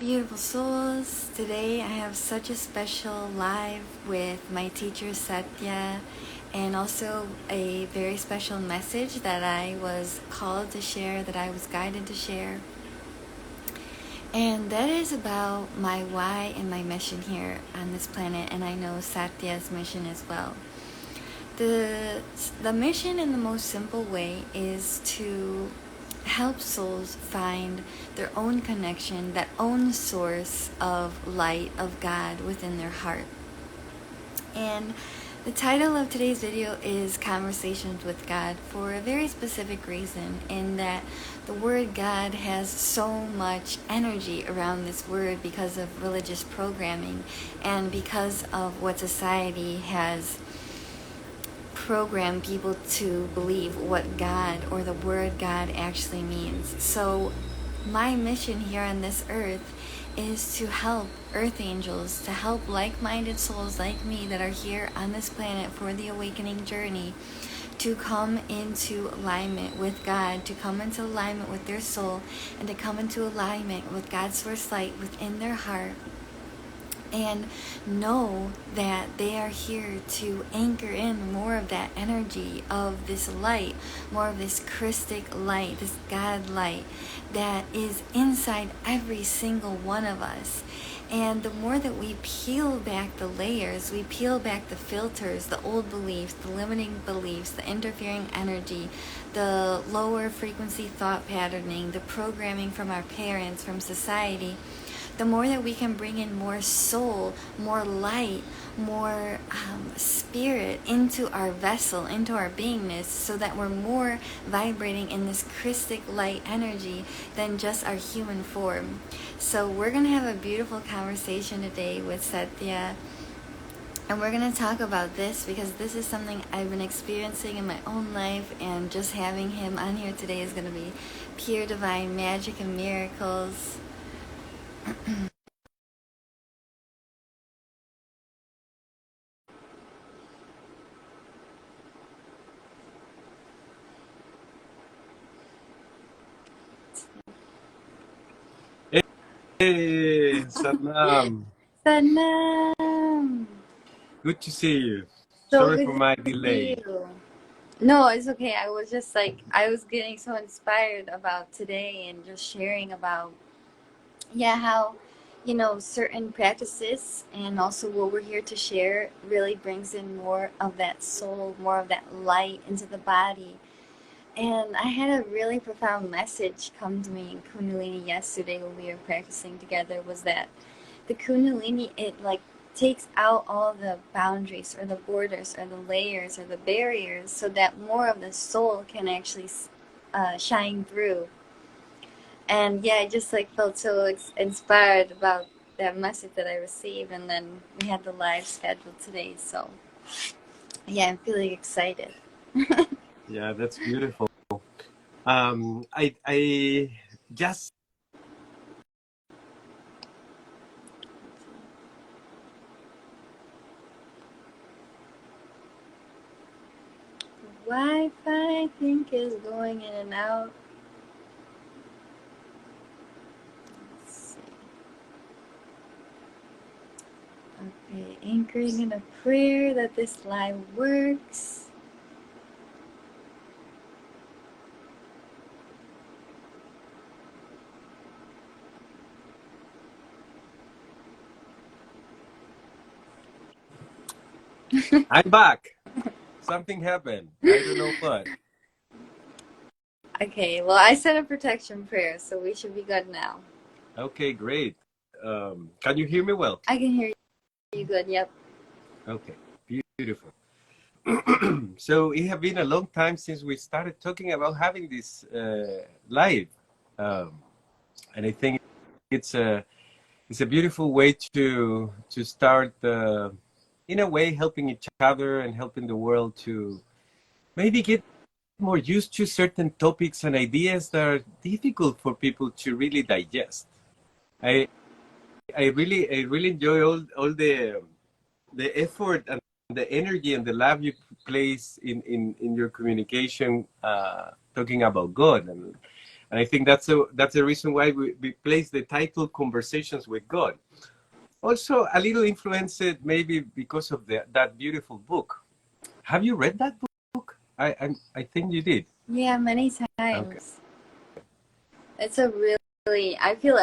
Beautiful souls, today I have such a special live with my teacher Satya, and also a very special message that I was called to share, that I was guided to share. And that is about my why and my mission here on this planet, and I know Satya's mission as well. The mission in the most simple way is to help souls find their own connection, that own source of light, of God within their heart. And the title of today's video is Conversations with God for a very specific reason, in that the word God has so much energy around this word because of religious programming and because of what society has program people to believe what God or the word God actually means. So my mission here on this earth is to help earth angels, to help like-minded souls like me that are here on this planet for the awakening journey, to come into alignment with God, to come into alignment with their soul, and to come into alignment with God's source light within their heart, and know that they are here to anchor in more of that energy of this light, more of this Christic light, this God light that is inside every single one of us. And the more that we peel back the layers, we peel back the filters, the old beliefs, the limiting beliefs, the interfering energy, the lower frequency thought patterning, the programming from our parents, from society, the more that we can bring in more soul, more light, more spirit into our vessel, into our beingness, so that we're more vibrating in this Christic light energy than just our human form. So we're going to have a beautiful conversation today with Satya, and we're going to talk about this because this is something I've been experiencing in my own life, and just having him on here today is going to be pure divine magic and miracles. Hey, Satnam. Sanam! Good to see you. So Sorry good for my to see delay. you. No, it's okay. I was just like, I was getting so inspired about today and just sharing about, how, certain practices and also what we're here to share really brings in more of that soul, more of that light into the body. And I had a really profound message come to me in Kundalini yesterday when we were practicing together, was that the Kundalini, it like takes out all the boundaries or the borders or the layers or the barriers so that more of the soul can actually shine through. And yeah, I just like felt so inspired about that message that I received, and then we had the live scheduled today, so yeah, I'm feeling excited. Yeah, that's beautiful. I just Wi-Fi, I think, is going in and out. Let's see. Okay, anchoring in a prayer that this live works. I'm back. Something happened. I don't know what. Okay, well, I said a protection prayer, so we should be good now. Okay, great. Can you hear me well? I can hear you good, yep. Okay, beautiful. So it has been a long time since we started talking about having this live, and I think it's a beautiful way to start, in a way, helping each other and helping the world to maybe get more used to certain topics and ideas that are difficult for people to really digest. I really enjoy all the effort and the energy and the love you place in your communication, talking about God. And And I think that's the reason why we place the title Conversations with God. Also, a little influenced maybe because of that beautiful book. Have you read that book? I think you did. Yeah, many times. Okay. It's a really, I feel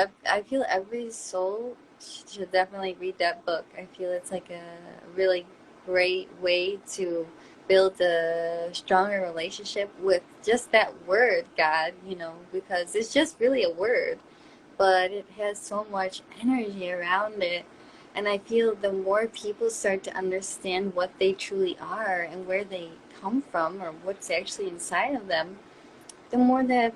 every soul should definitely read that book. I feel it's like a really great way to build a stronger relationship with just that word, God, you know, because it's just really a word, but it has so much energy around it. And I feel the more people start to understand what they truly are and where they come from or what's actually inside of them, the more that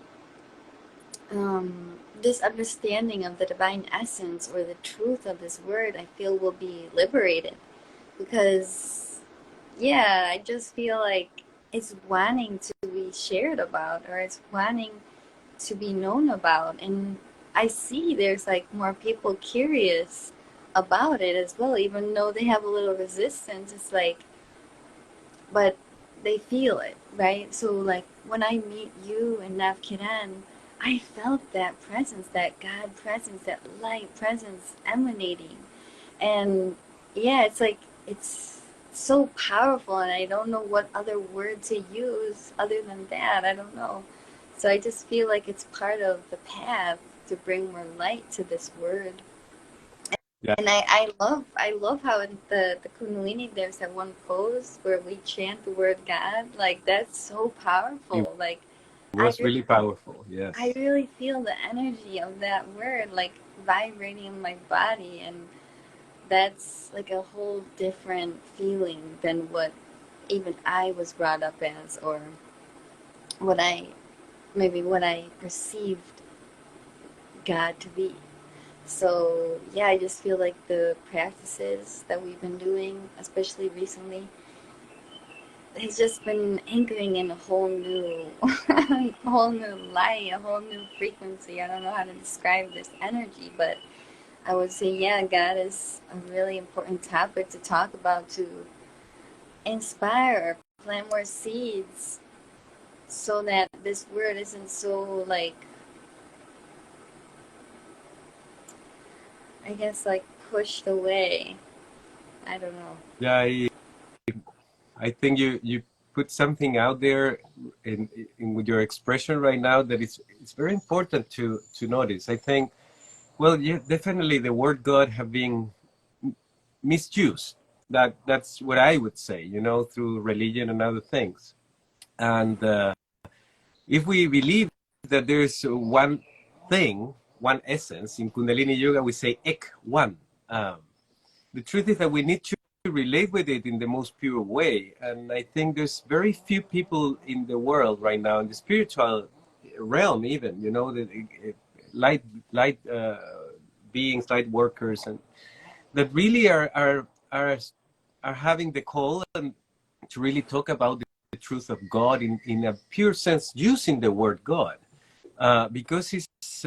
this understanding of the divine essence or the truth of this word, I feel, will be liberated. Because, yeah, I just feel like it's wanting to be shared about, or it's wanting to be known about. And I see there's like more people curious about it as well, even though they have a little resistance. It's like, but they feel it, right? So like when I meet you and 𝘸𝘪𝘵𝘯𝘴, I felt that presence, that God presence, that light presence emanating. And yeah, it's like, it's so powerful, and I don't know what other word to use other than that. I don't know. So I just feel like it's part of the path to bring more light to this word. Yeah. And I love how in the Kundalini there's that one pose where we chant the word God. Like, that's so powerful. Like, It was really powerful. Yes. I really feel the energy of that word like vibrating in my body, and that's like a whole different feeling than what even I was brought up as, or what I perceived God to be. So yeah, I just feel like the practices that we've been doing, especially recently, has just been anchoring in a whole new whole new light, a whole new frequency. I don't know how to describe this energy, but I would say, yeah, God is a really important topic to talk about, to inspire, plant more seeds, so that this word isn't so, like, I guess, like, pushed away. I don't know. Yeah, I think you put something out there in with your expression right now that it's very important to notice. I think, well, yeah, definitely the word God have been misused. That's what I would say, you know, through religion and other things. And if we believe that there's one thing, one essence, in Kundalini Yoga we say ek, one. The truth is that we need to relate with it in the most pure way. And I think there's very few people in the world right now, in the spiritual realm even, you know, the light beings, light workers, and that really are having the call and to really talk about the truth of God in a pure sense, using the word God, because it's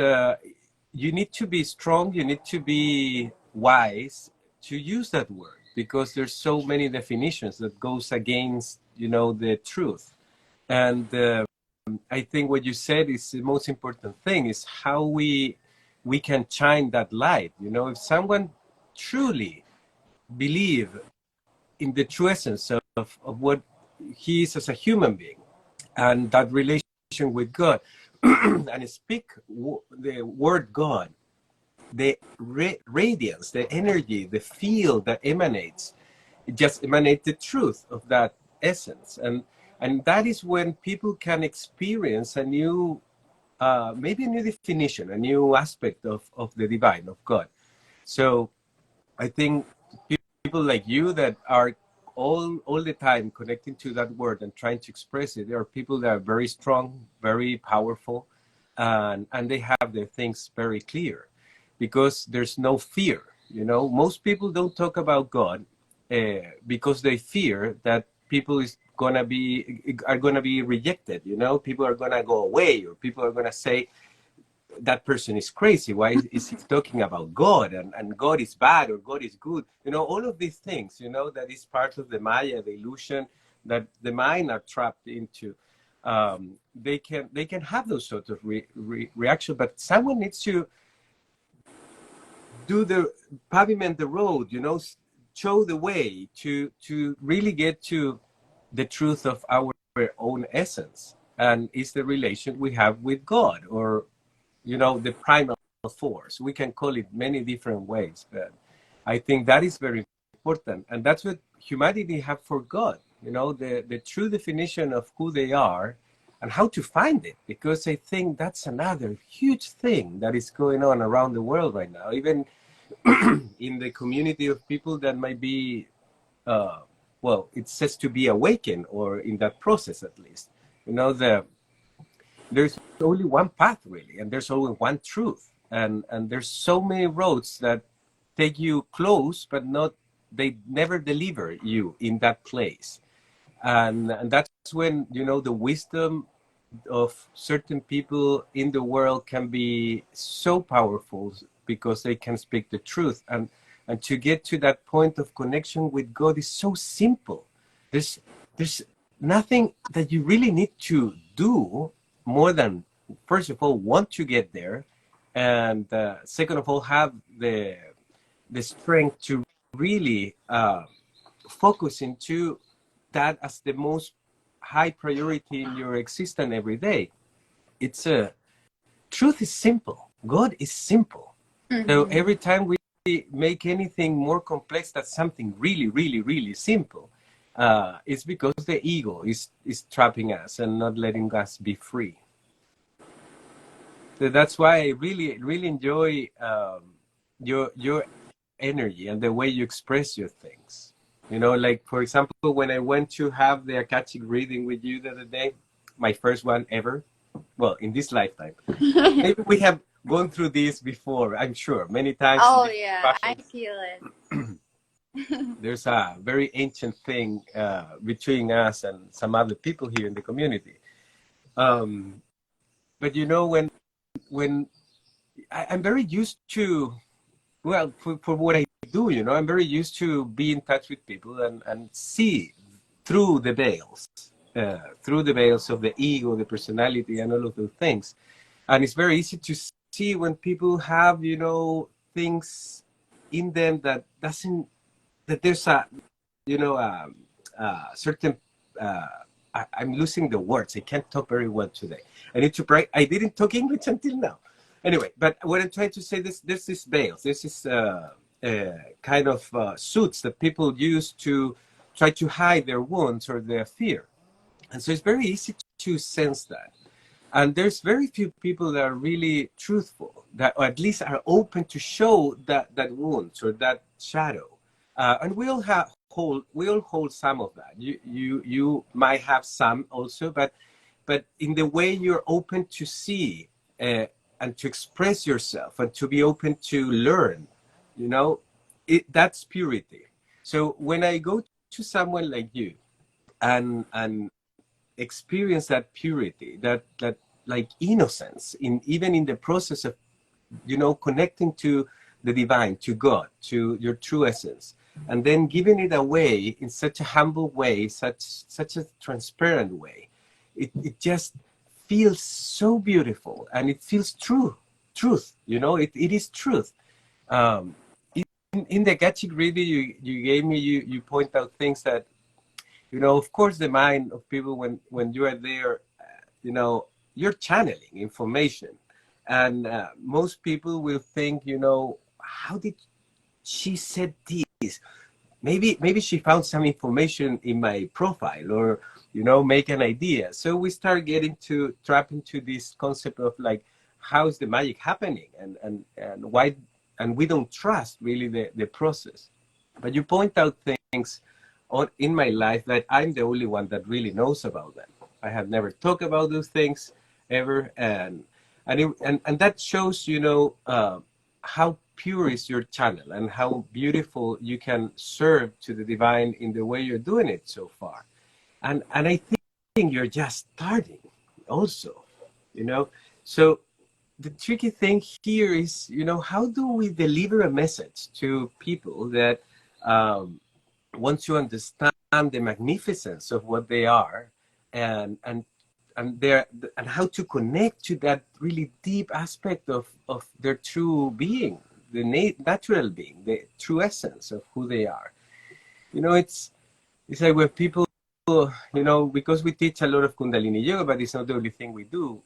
you need to be strong, you need to be wise to use that word, because there's so many definitions that goes against, you know, the truth. And I think what you said is the most important thing, is how we can shine that light. You know, if someone truly believe in the true essence of what he is as a human being, and that relation with God, and speak the word God, the radiance, the energy, the field that emanates, it just emanates the truth of that essence. And that is when people can experience a new, maybe a new definition, a new aspect of the divine, of God. So I think people like you that are all the time connecting to that word and trying to express it, there are people that are very strong, very powerful, and they have their things very clear, because there's no fear. You know, most people don't talk about God because they fear that people are gonna be rejected. You know, people are gonna go away, or people are gonna say that person is crazy. Why is he talking about God, and God is bad or God is good? You know, all of these things, you know, that is part of the Maya, the illusion that the mind are trapped into. they can have those sort of reaction, but someone needs to do the pavement the road, you know, show the way to really get to the truth of our own essence, and it's the relation we have with God, or you know, the primal force. We can call it many different ways, but I think that is very important, and that's what humanity have forgot, you know, the true definition of who they are and how to find it, because I think that's another huge thing that is going on around the world right now, even in the community of people that might be well, it says to be awakened, or in that process at least, you know, there's only one path really, and there's only one truth, and there's so many roads that take you close, but not, they never deliver you in that place, and that's when, you know, the wisdom of certain people in the world can be so powerful, because they can speak the truth, and to get to that point of connection with God is so simple. There's nothing that you really need to do more than, first of all, want to get there, and second of all, have the strength to really focus into that as the most high priority in your existence every day. It's truth is simple. God is simple. So every time we make anything more complex than something really, really, really simple, it's because the ego is trapping us and not letting us be free. So that's why I really, really enjoy your energy and the way you express your things. You know, like, for example, when I went to have the Akashic reading with you the other day, my first one ever, well, in this lifetime. Maybe we have gone through this before, I'm sure, many times. Oh yeah, I feel it. There's a very ancient thing between us and some other people here in the community. But you know, when I'm very used to, well, for what I do, you know, I'm very used to be in touch with people and see through the veils of the ego, the personality, and all of those things. And it's very easy to see when people have, you know, things in them that doesn't, that there's a, you know, certain, I'm losing the words. I can't talk very well today. I need to pray. I didn't talk English until now. Anyway, but what I'm trying to say, there's this veils, there's this kind of suits that people use to try to hide their wounds or their fear. And so it's very easy to sense that. And there's very few people that are really truthful, that, or at least are open to show that wounds or that shadow. And we all hold some of that. You might have some also, but in the way you're open to see and to express yourself and to be open to learn, you know, that's purity. So when I go to someone like you and experience that purity, that like innocence, even in the process of, you know, connecting to the divine, to God, to your true essence, and then giving it away in such a humble way, such a transparent way, it just feels so beautiful, and it feels truth, you know, it is truth. In the Akashic reading you gave me, you point out things that, you know, of course, the mind of people, when you are there, you know, you're channeling information, and most people will think, you know, how did she said this? Maybe she found some information in my profile, or, you know, make an idea. So we start getting to trap into this concept of like, how is the magic happening, and why, and we don't trust really the process. But you point out things in my life that I'm the only one that really knows about them. I have never talked about those things ever, and that shows, you know, how pure is your channel and how beautiful you can serve to the divine in the way you're doing it so far. And I think you're just starting also, you know. So the tricky thing here is, you know, how do we deliver a message to people that want to understand the magnificence of what they are, and and how to connect to that really deep aspect of their true being, the natural being, the true essence of who they are. You know, it's like when people, you know, because we teach a lot of Kundalini yoga, but it's not the only thing we do.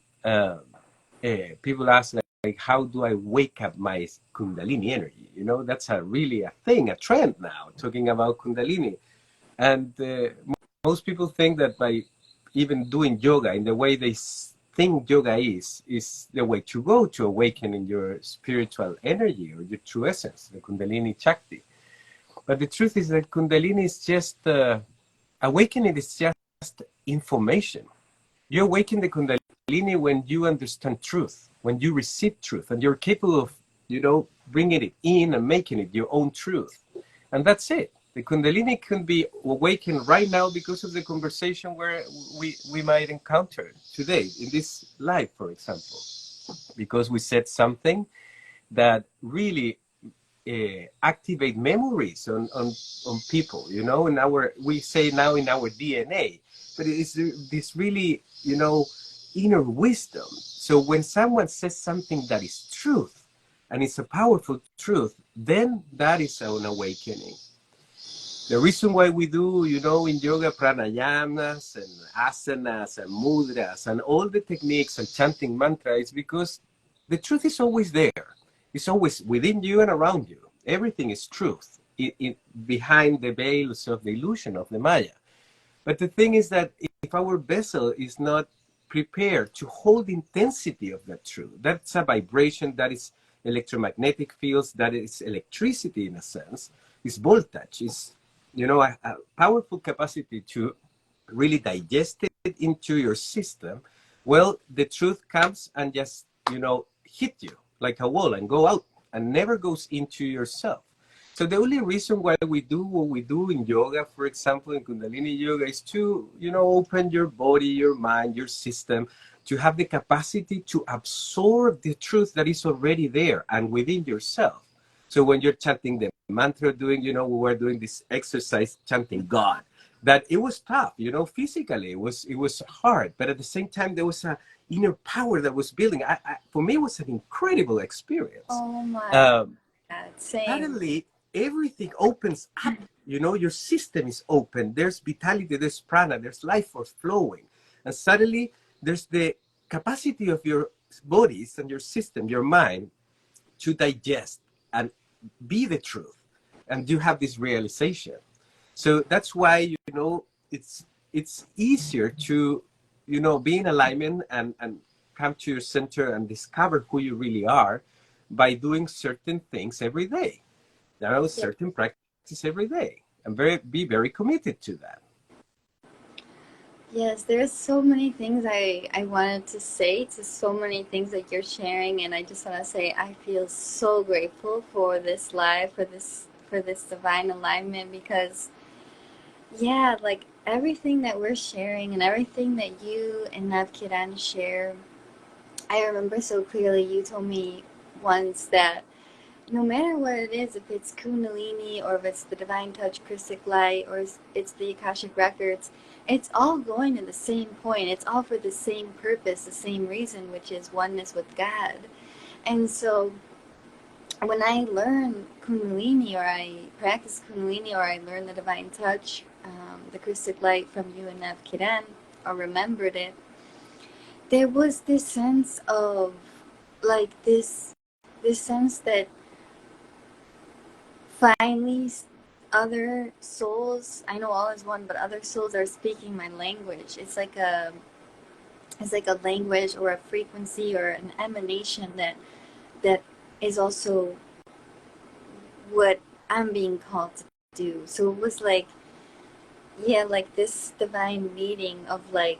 People ask like, how do I wake up my Kundalini energy? You know, that's really a thing, a trend now, talking about Kundalini. And most people think that by even doing yoga in the way they think yoga is the way to go to awakening your spiritual energy or your true essence, the Kundalini Shakti. But the truth is that Kundalini is just, awakening is just information. You awaken the Kundalini when you understand truth, when you receive truth, and you're capable of, you know, bringing it in and making it your own truth. And that's it. The Kundalini can be awakened right now because of the conversation where we might encounter today in this life, for example, because we said something that really activate memories on people, you know, in our, we say now in our DNA, but it is this really, you know, inner wisdom. So when someone says something that is truth, and it's a powerful truth, then that is an awakening. The reason why we do, you know, in yoga, pranayamas and asanas and mudras and all the techniques and chanting mantra is because the truth is always there. It's always within you and around you. Everything is truth behind the veils of the illusion of the Maya. But the thing is that if our vessel is not prepared to hold the intensity of that truth, that's a vibration, that is electromagnetic fields, that is electricity in a sense, is voltage, is, you know, a powerful capacity to really digest it into your system. Well, the truth comes and just, you know, hit you like a wall and go out and never goes into yourself. So the only reason why we do what we do in yoga, for example, in Kundalini yoga, is to, you know, open your body, your mind, your system, to have the capacity to absorb the truth that is already there and within yourself. So when you're chanting the mantra, doing, you know, we were doing this exercise chanting God, that it was tough, you know, physically, it was hard, but at the same time, there was a inner power that was building. For me, it was an incredible experience. Oh my God, same. Suddenly, everything opens up, you know, your system is open, there's vitality, there's prana, there's life force flowing, and suddenly there's the capacity of your bodies and your system, your mind, to digest and be the truth, and you have this realization. So that's why, you know, it's easier to, you know, be in alignment and come to your center and discover who you really are by doing certain things every day. You know, certain practice every day, and be very committed to that. Yes, there's so many things I wanted to say, to so many things that you're sharing, and I just want to say I feel so grateful for this live, for this divine alignment, because yeah, like everything that we're sharing and everything that you and 𝘸𝘪𝘵𝘯𝘴 share, I remember so clearly you told me once that no matter what it is, if it's Kundalini or if it's the Divine Touch, Crystal Light, or it's the Akashic Records, it's all going to the same point. It's all for the same purpose, the same reason, which is oneness with God. And so when I learn Kundalini, or I practice Kundalini, or I learn the Divine Touch, the Crystal Light from you and 𝘸𝘪𝘵𝘯𝘴, or remembered it, there was this sense of, like, this sense that finally other souls, I know all is one, but other souls are speaking my language. It's like a language or a frequency or an emanation that is also what I'm being called to do. So it was like, yeah, like this divine meeting of like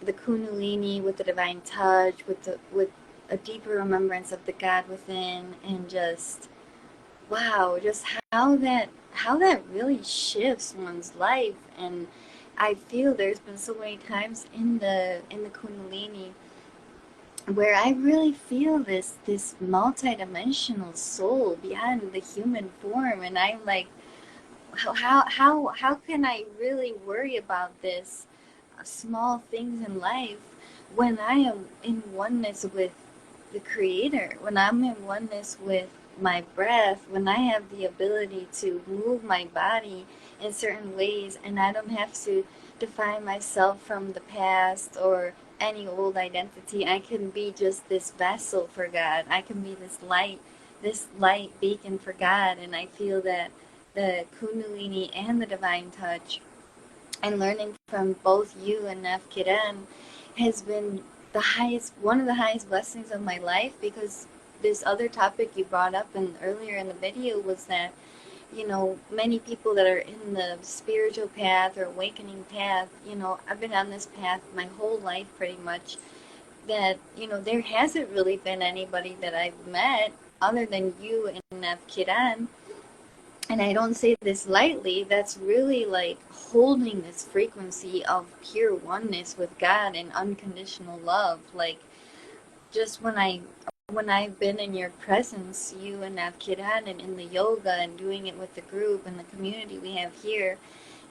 the Kundalini with the divine touch, with a deeper remembrance of the God within, and just wow, just how that really shifts one's life. And I feel there's been so many times in the Kundalini where I really feel this multi-dimensional soul beyond the human form, and I'm like, how can I really worry about this small things in life when I am in oneness with the Creator, when I'm in oneness with my breath, when I have the ability to move my body in certain ways and I don't have to define myself from the past or any old identity, I can be just this vessel for God. I can be this light beacon for God, and I feel that the Kundalini and the divine touch and learning from both you and 𝘸𝘪𝘵𝘯𝘴 has been one of the highest blessings of my life, because this other topic you brought up earlier in the video was that, many people that are in the spiritual path or awakening path, I've been on this path my whole life pretty much, that, there hasn't really been anybody that I've met other than you and 𝘸𝘪𝘵𝘯𝘴. And I don't say this lightly, that's really like holding this frequency of pure oneness with God and unconditional love. Like, just when I've been in your presence, you and 𝘸𝘪𝘵𝘯𝘴, and in the yoga and doing it with the group and the community we have here,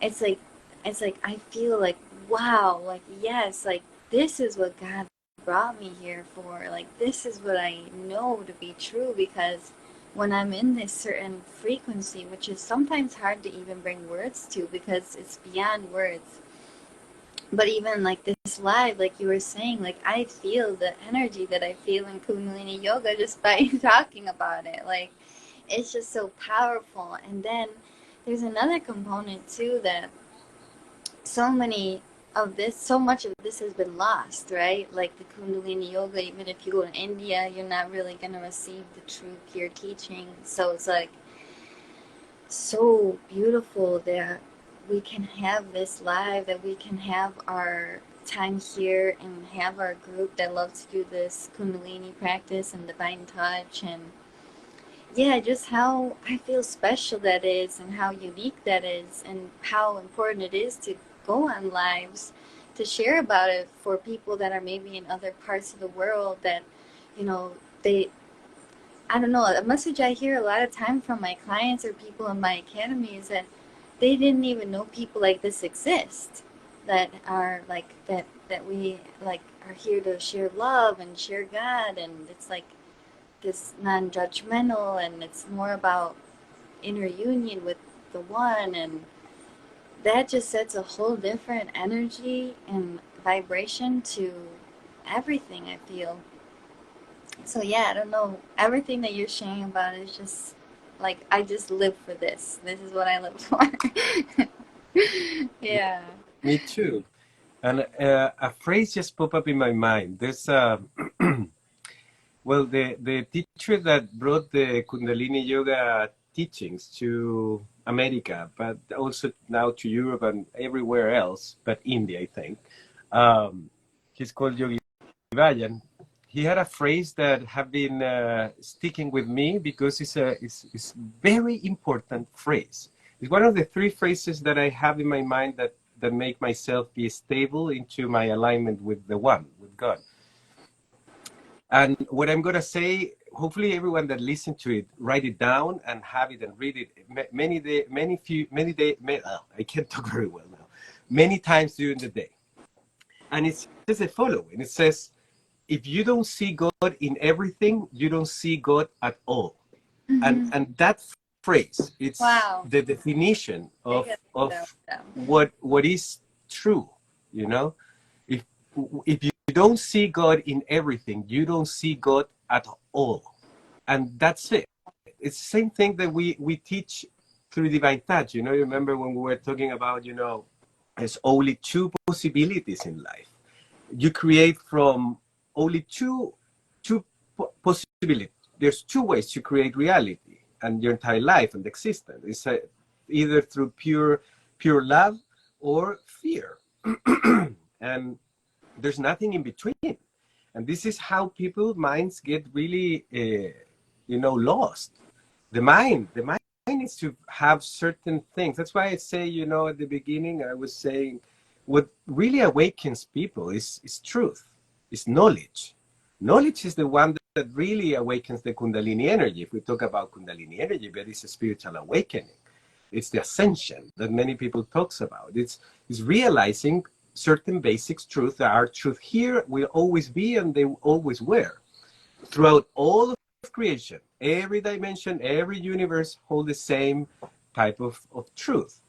it's like I feel like, wow, like, yes, like, this is what God brought me here for. Like, this is what I know to be true, because when I'm in this certain frequency, which is sometimes hard to even bring words to because it's beyond words, but even like this live, like you were saying, like, I feel the energy that I feel in Kundalini yoga just by talking about it. Like, it's just so powerful. And then there's another component too, that so much of this has been lost, right? Like the Kundalini yoga, even if you go to India, you're not really going to receive the true pure teaching. So it's like so beautiful that we can have this live, that we can have our time here and have our group that loves to do this Kundalini practice and divine touch, and yeah, just how I feel special that is, and how unique that is, and how important it is to go on lives to share about it for people that are maybe in other parts of the world that, I don't know, a message I hear a lot of time from my clients or people in my academy is that they didn't even know people like this exist, that are like, that we like are here to share love and share God, and it's like this non-judgmental, and it's more about inner union with the one, and that just sets a whole different energy and vibration to everything, I feel. So yeah, I don't know, everything that you're sharing about is just like, I just live for this. This is what I live for. Yeah. Me too. And a phrase just popped up in my mind. There's well, the teacher that brought the Kundalini yoga teachings to America, but also now to Europe and everywhere else, but India, I think. He's called Yogi Vayan. He had a phrase that have been sticking with me because it's very important phrase. It's one of the three phrases that I have in my mind that make myself be stable into my alignment with the one, with God. And what I'm going to say, hopefully everyone that listens to it, write it down and have it and read it I can't talk very well now, many times during the day. And it says the following. It says, if you don't see God in everything, you don't see God at all. Mm-hmm. And that phrase, it's wow. the definition of what is true, If you don't see God in everything, you don't see God at all. And that's it. It's the same thing that we teach through divine touch. You remember when we were talking about, there's only two possibilities in life. You create from only two possibilities. There's two ways to create reality and your entire life and existence. It's either through pure love or fear. And there's nothing in between. And this is how people's minds get really, lost. The mind needs to have certain things. That's why I say, at the beginning, I was saying, what really awakens people is truth, is knowledge. Knowledge is the one that really awakens the Kundalini energy. If we talk about Kundalini energy, but it's a spiritual awakening. It's the ascension that many people talks about. It's realizing certain basic truths that are truth here, will always be, and they always were. Throughout all of creation, every dimension, every universe hold the same type of truth.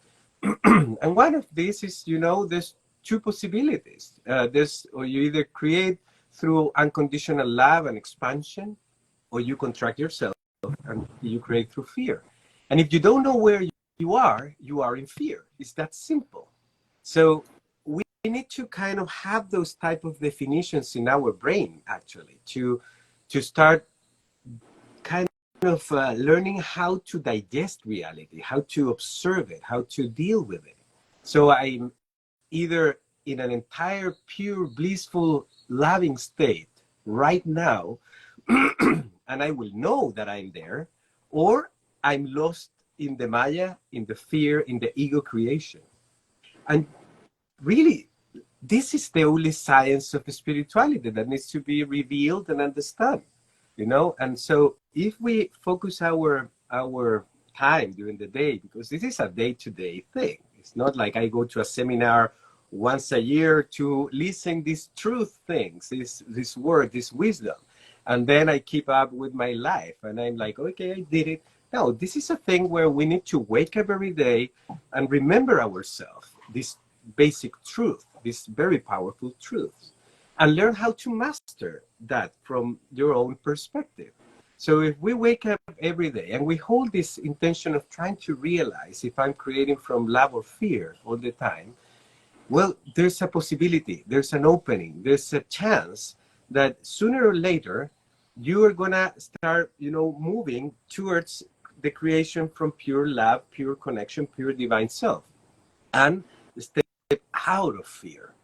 And one of these is, there's two possibilities. Or you either create through unconditional love and expansion, or you contract yourself and you create through fear. And if you don't know where you are in fear. It's that simple. So we need to kind of have those type of definitions in our brain, actually, to start kind of learning how to digest reality, how to observe it, how to deal with it. So I'm either in an entire pure, blissful, loving state right now, and I will know that I'm there, or I'm lost in the Maya, in the fear, in the ego creation. And really, this is the only science of spirituality that needs to be revealed and understood, And so if we focus our time during the day, because this is a day-to-day thing. It's not like I go to a seminar once a year to listen these truth things, this word, this wisdom. And then I keep up with my life and I'm like, okay, I did it. No, this is a thing where we need to wake up every day and remember ourselves, this basic truth, this very powerful truth, and learn how to master that from your own perspective. So if we wake up every day and we hold this intention of trying to realize if I'm creating from love or fear all the time, well, there's a possibility, there's an opening, there's a chance that sooner or later you are gonna start, moving towards the creation from pure love, pure connection, pure divine self, and step out of fear.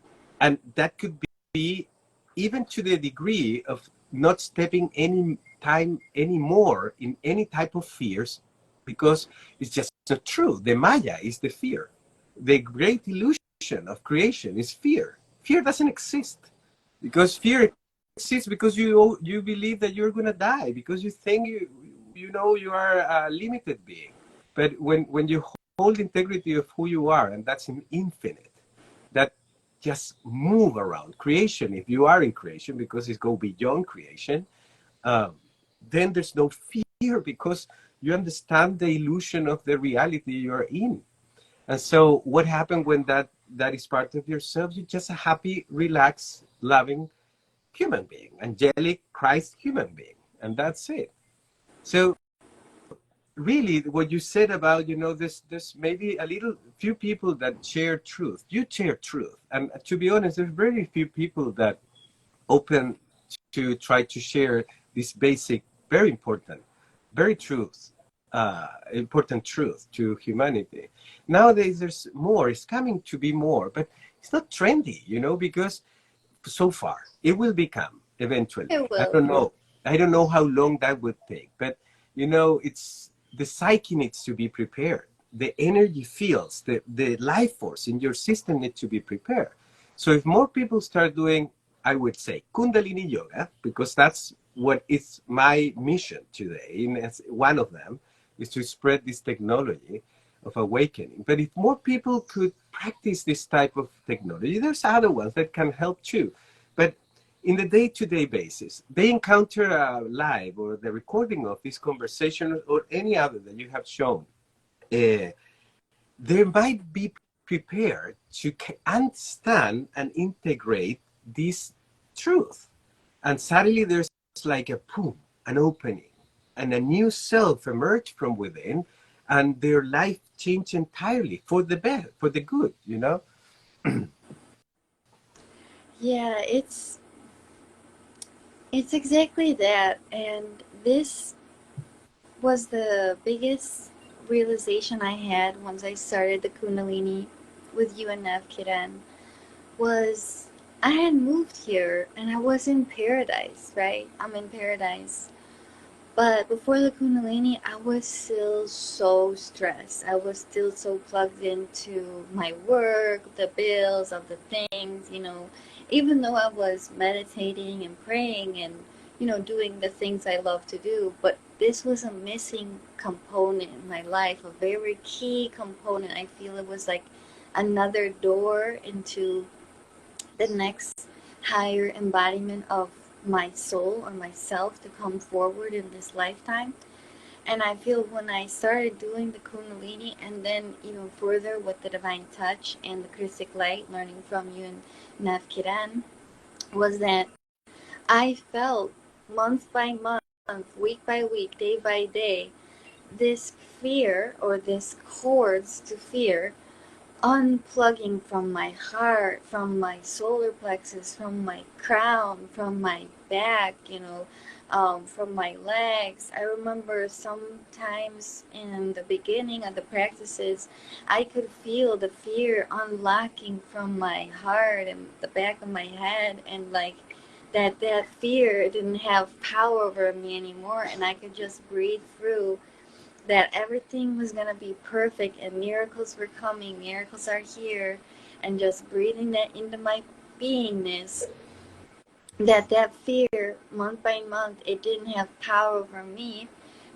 And that could be even to the degree of not stepping any time anymore in any type of fears, because it's just not true. The Maya is the fear. The great illusion of creation is fear. Fear doesn't exist, because fear exists because you believe that you're gonna die, because you think you are a limited being. But when you hold integrity of who you are, and that's an infinite, that just move around creation. If you are in creation, because it's go beyond creation, then there's no fear, because you understand the illusion of the reality you're in. And so what happened when that is part of yourself? You're just a happy, relaxed, loving human being, angelic Christ human being, and that's it. So really what you said about, there's maybe a little few people that share truth. You share truth. And to be honest, there's very few people that open to try to share this basic, very important, very important truth to humanity. Nowadays, there's more. It's coming to be more, but it's not trendy, because so far it will become eventually. It will. I don't know how long that would take, but it's the psyche needs to be prepared. The energy fields, the life force in your system needs to be prepared. So if more people start doing, I would say, Kundalini yoga, because that's what is my mission today, and it's one of them, is to spread this technology of awakening. But if more people could practice this type of technology, there's other ones that can help too. But in the day-to-day basis, they encounter a live or the recording of this conversation or any other that you have shown, they might be prepared to understand and integrate this truth. And suddenly there's like a boom, an opening, and a new self emerge from within, and their life change entirely for the better, for the good, Yeah, it's exactly that. And this was the biggest realization I had once I started the Kundalini with you and Nev Kiran, was I had moved here and I was in paradise, right? I'm in paradise. But before the Kundalini, I was still so stressed. I was still so plugged into my work, the bills of the things, even though I was meditating and praying and, doing the things I love to do. But this was a missing component in my life, a very key component. I feel it was like another door into the next higher embodiment of my soul or myself to come forward in this lifetime. And I feel when I started doing the Kundalini, and then even further with the Divine Touch and the Christic Light, learning from you and 𝘸𝘪𝘵𝘯𝘴, was that I felt month by month, week by week, day by day, this fear, or this cords to fear, unplugging from my heart, from my solar plexus, from my crown, from my back, from my legs. I remember sometimes in the beginning of the practices, I could feel the fear unlocking from my heart and the back of my head, and like that fear didn't have power over me anymore, and I could just breathe through, that everything was going to be perfect and miracles were coming, miracles are here, and just breathing that into my beingness, that fear, month by month, it didn't have power over me.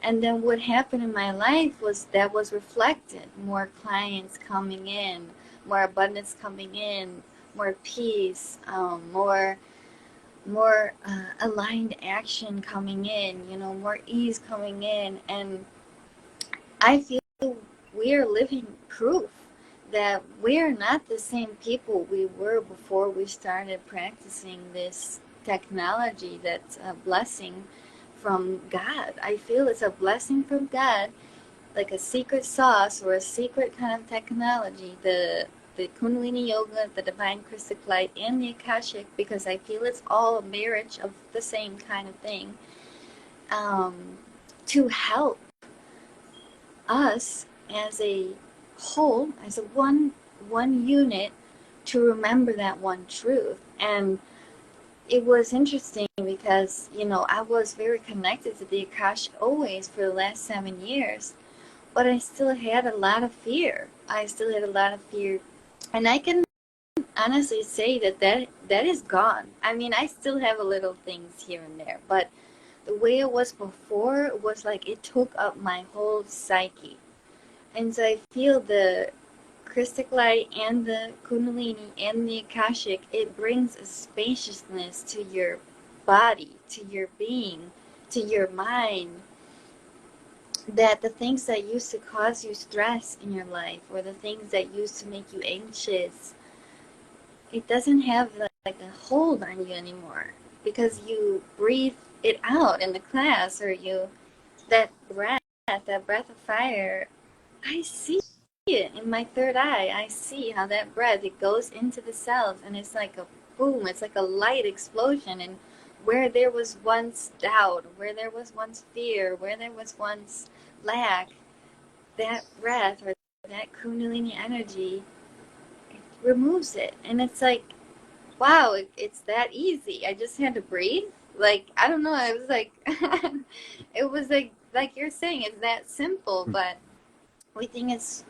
And then what happened in my life was that was reflected. More clients coming in, more abundance coming in, more peace, more aligned action coming in, more ease coming in. And I feel we are living proof that we are not the same people we were before we started practicing this technology that's a blessing from God. I feel it's a blessing from God, like a secret sauce or a secret kind of technology, the Kundalini Yoga, the Divine Christic Light, and the Akashic, because I feel it's all a marriage of the same kind of thing, to help us as a whole, as a one unit, to remember that one truth. And it was interesting because, I was very connected to the Akasha always for the last 7 years, but I still had a lot of fear. And I can honestly say that is gone. I mean, I still have a little things here and there, but the way it was before was like it took up my whole psyche. And so I feel the Christic Light and the Kundalini and the Akashic, it brings a spaciousness to your body, to your being, to your mind, that the things that used to cause you stress in your life, or the things that used to make you anxious, it doesn't have like a hold on you anymore, because you breathe it out in the class, or that breath of fire, I see it in my third eye. I see how that breath, it goes into the cells, and it's like a boom, it's like a light explosion. And where there was once doubt, where there was once fear, where there was once lack, that breath or that Kundalini energy, it removes it. And it's like, wow, it's that easy. I just had to breathe. Like, I don't know, it was like, it was like you're saying, it's that simple, but we think it's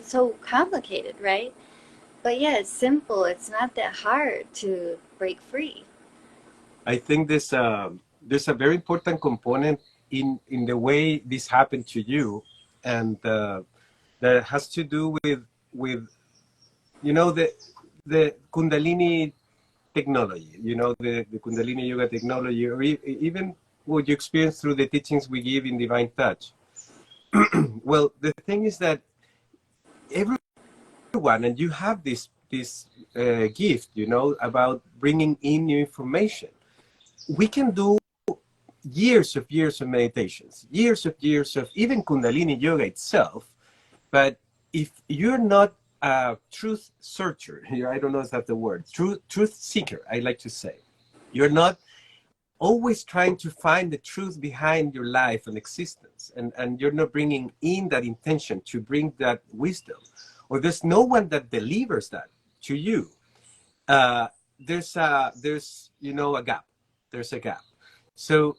so complicated, right? But yeah, it's simple. It's not that hard to break free. I think there's a very important component in the way this happened to you, and that has to do with the Kundalini technology, the Kundalini Yoga technology, or even what you experience through the teachings we give in Divine Touch. Well, the thing is that everyone, and you have this gift, about bringing in new information. We can do years of meditations, years of even Kundalini Yoga itself, but if you're not a truth searcher, I don't know if that's the word, truth seeker, I like to say, you're not always trying to find the truth behind your life and existence, and you're not bringing in that intention to bring that wisdom, or there's no one that delivers that to you, there's a gap. There's a gap. So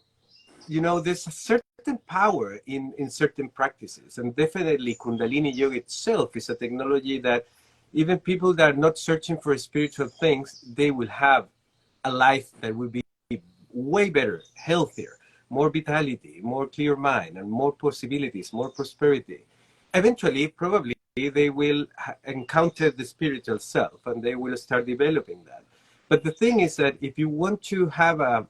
there's a certain power in certain practices, and definitely Kundalini Yoga itself is a technology that even people that are not searching for spiritual things, they will have a life that will be way better, healthier, more vitality, more clear mind, and more possibilities, more prosperity. Eventually, probably, they will encounter the spiritual self, and they will start developing that. But the thing is that if you want to have a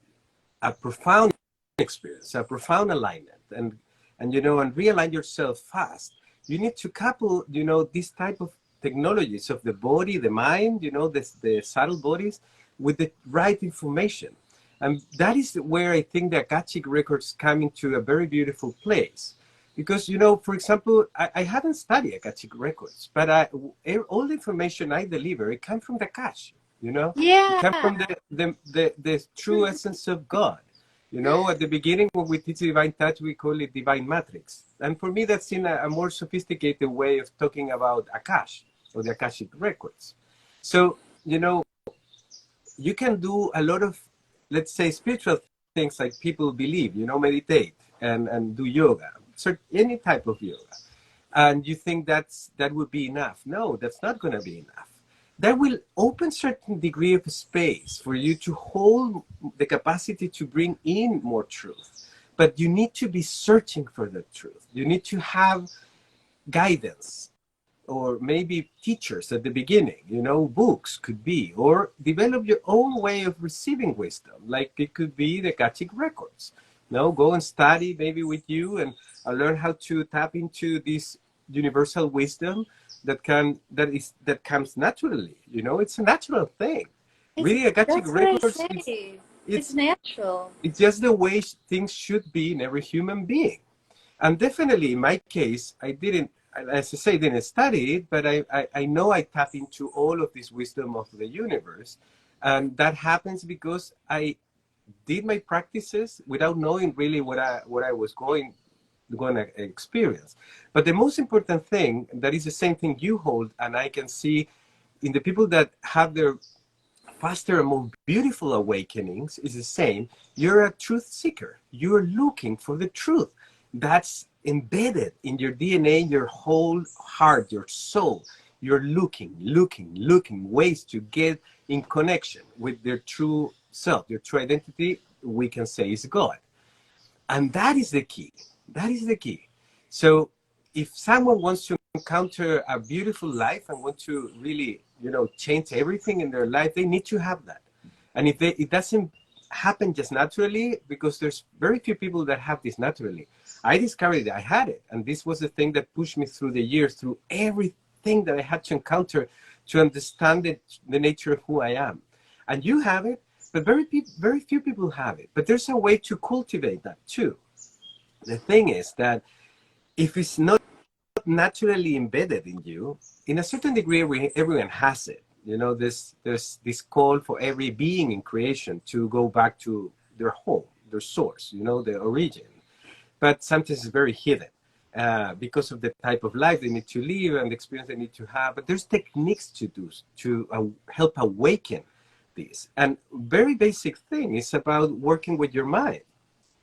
profound experience, a profound alignment, and you know, and realign yourself fast, you need to couple, you know, this type of technologies of the body, the mind, you know, the subtle bodies, with the right information. And that is where I think the Akashic records come into a very beautiful place. Because, you know, for example, I haven't studied Akashic records, but all the information I deliver, it comes from the Akash, you know? It Yeah. comes from the true essence of God. You know, at the beginning, when we teach divine touch, we call it divine matrix. And for me, that's in a more sophisticated way of talking about Akash, or the Akashic records. So, you know, you can do a lot of, let's say, spiritual things like people believe, you know, meditate and do yoga, so any type of yoga. And you think that would be enough. No, that's not going to be enough. That will open certain degree of space for you to hold the capacity to bring in more truth. But you need to be searching for the truth. You need to have guidance, or maybe teachers at the beginning, you know, books could be, or develop your own way of receiving wisdom. Like it could be the Akashic records. You know, go and study maybe with you and learn how to tap into this universal wisdom that comes naturally. You know, it's a natural thing. Really, Akashic That's what I records, say. It's it's natural. it's just the way things should be in every human being. And definitely in my case, I didn't, as I say, didn't study it, but I know I tap into all of this wisdom of the universe. And that happens because I did my practices without knowing really what I was going to experience. But the most important thing, that is the same thing you hold, and I can see in the people that have their faster and more beautiful awakenings, is the same. You're a truth seeker. You're looking for the truth. That's embedded in your DNA, your whole heart, your soul. You're looking ways to get in connection with their true self, your true identity, we can say is God. And that is the key. That is the key. So if someone wants to encounter a beautiful life and want to really, you know, change everything in their life, they need to have that. And if it doesn't happen just naturally, because there's very few people that have this naturally. I discovered that I had it. And this was the thing that pushed me through the years, through everything that I had to encounter to understand the nature of who I am. And you have it, but very few people have it. But there's a way to cultivate that too. The thing is that if it's not naturally embedded in you, in a certain degree, everyone has it. You know, there's this call for every being in creation to go back to their home, their source, you know, their origin. But sometimes it's very hidden because of the type of life they need to live and the experience they need to have. But there's techniques to do to help awaken this. And very basic thing is about working with your mind.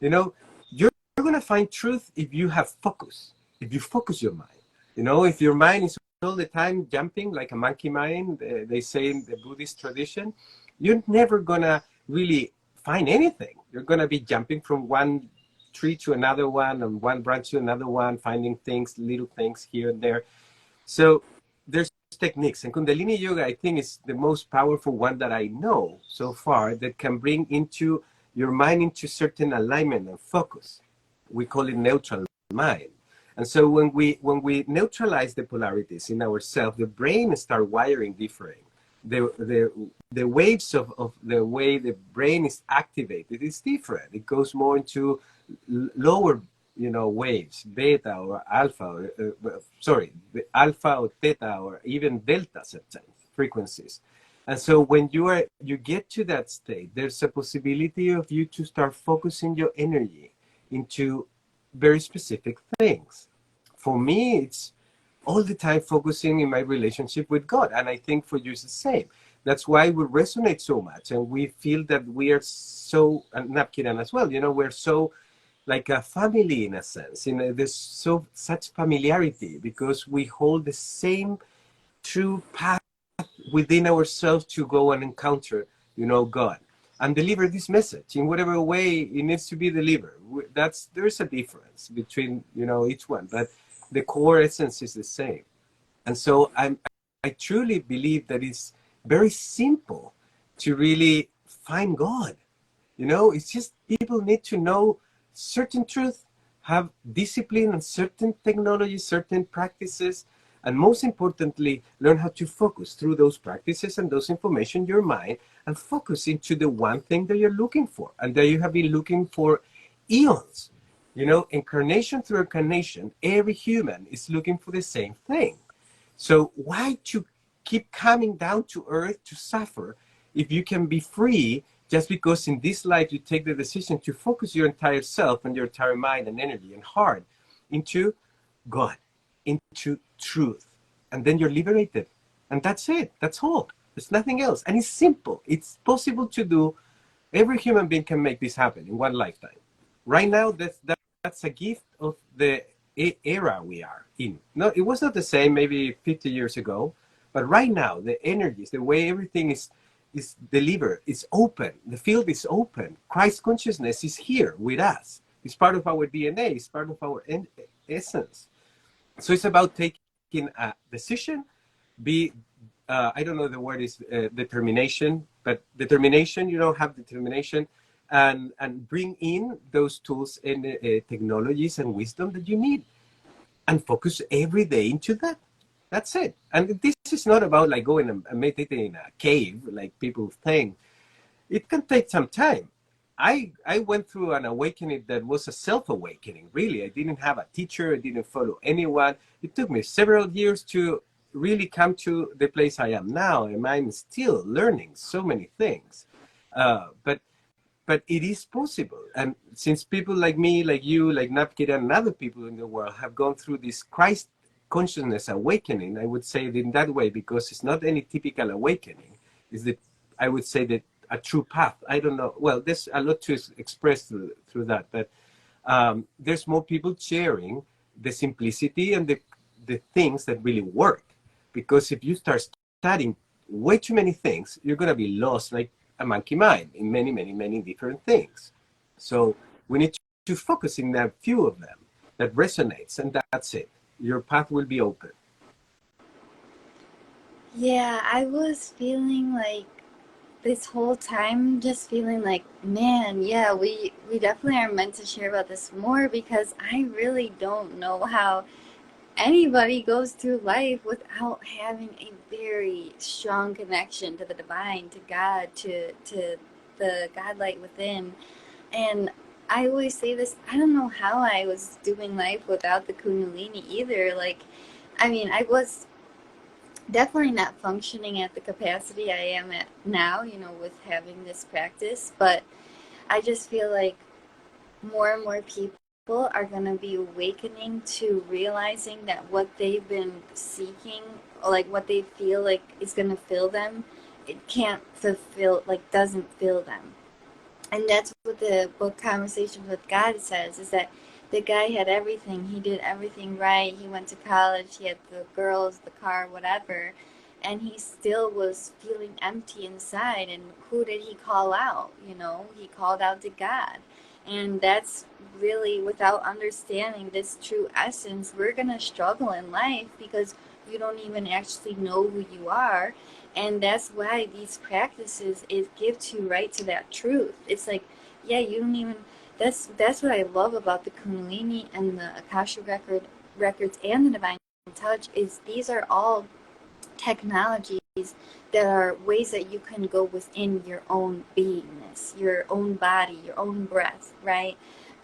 You know, you're going to find truth if you have focus, if you focus your mind. You know, if your mind is all the time jumping like a monkey mind, they say in the Buddhist tradition, you're never going to really find anything. You're going to be jumping from one tree to another one and one branch to another one, finding things, little things here and there. So there's techniques, and Kundalini yoga, I think, is the most powerful one that I know so far that can bring into your mind into certain alignment and focus. We call it neutral mind. And so when we neutralize the polarities in ourselves, the brain start wiring different. The waves of the way the brain is activated is different. It goes more into lower, you know, waves, beta or alpha, or, alpha or theta or even delta sometimes frequencies. And so when you get to that state, there's a possibility of you to start focusing your energy into very specific things. For me, it's all the time focusing in my relationship with God. And I think for you it's the same. That's why we resonate so much. And we feel that we are so, and Napkiran as well, you know, we're so like a family in a sense. You know, there's such familiarity because we hold the same true path within ourselves to go and encounter, you know, God and deliver this message in whatever way it needs to be delivered. There's a difference between, you know, each one, but the core essence is the same. And so I truly believe that it's very simple to really find God. You know, it's just people need to know certain truth, have discipline on certain technologies, certain practices, and most importantly, learn how to focus through those practices and those information, your mind, and focus into the one thing that you're looking for and that you have been looking for eons. You know, incarnation through incarnation, every human is looking for the same thing. So why to keep coming down to earth to suffer if you can be free just because in this life you take the decision to focus your entire self and your entire mind and energy and heart into God, into truth, and then you're liberated, and that's it. That's all. There's nothing else, and it's simple. It's possible to do. Every human being can make this happen in one lifetime. Right now, that's a gift of the era we are in. No, it was not the same maybe 50 years ago, but right now the energies, the way everything is delivered, is open. The field is open. Christ consciousness is here with us. It's part of our DNA. It's part of our essence. So it's about taking a decision. Be I don't know the word is determination, but determination. You know, have determination, and bring in those tools and technologies and wisdom that you need, and focus every day into that. That's it. And this is not about like going and meditating in a cave like people think. It can take some time. I went through an awakening that was a self-awakening, really. I didn't have a teacher. I didn't follow anyone. It took me several years to really come to the place I am now, and I'm still learning so many things. But it is possible. And since people like me, like you, like Napkira, and other people in the world have gone through this Christ consciousness awakening, I would say it in that way, because it's not any typical awakening. It's the, I would say that a true path. I don't know. Well, there's a lot to express through that, but there's more people sharing the simplicity and the things that really work. Because if you start studying way too many things, you're going to be lost like a monkey mind in many, many, many different things. So we need to focus in a few of them that resonates, and that's it. Your path will be open. Yeah, I was feeling like this whole time, just feeling like, man, yeah, we definitely are meant to share about this more, because I really don't know how anybody goes through life without having a very strong connection to the divine, to God, to the godlight within. And I always say this, I don't know how I was doing life without the Kundalini either. Like, I mean, I was definitely not functioning at the capacity I am at now, you know, with having this practice, but I just feel like more and more people are going to be awakening to realizing that what they've been seeking, or like what they feel like is going to fill them, it can't fulfill, like doesn't fill them. And that's what the book Conversations with God says, is that the guy had everything. He did everything right. He went to college. He had the girls, the car, whatever. And he still was feeling empty inside. And who did he call out? You know, he called out to God. And that's really, without understanding this true essence, we're going to struggle in life because you don't even actually know who you are. And that's why these practices, it gives you right to that truth. It's like, yeah, you don't even, that's what I love about the Kundalini and the Akashic records and the Divine Touch, is these are all technologies that are ways that you can go within your own beingness, your own body, your own breath, right?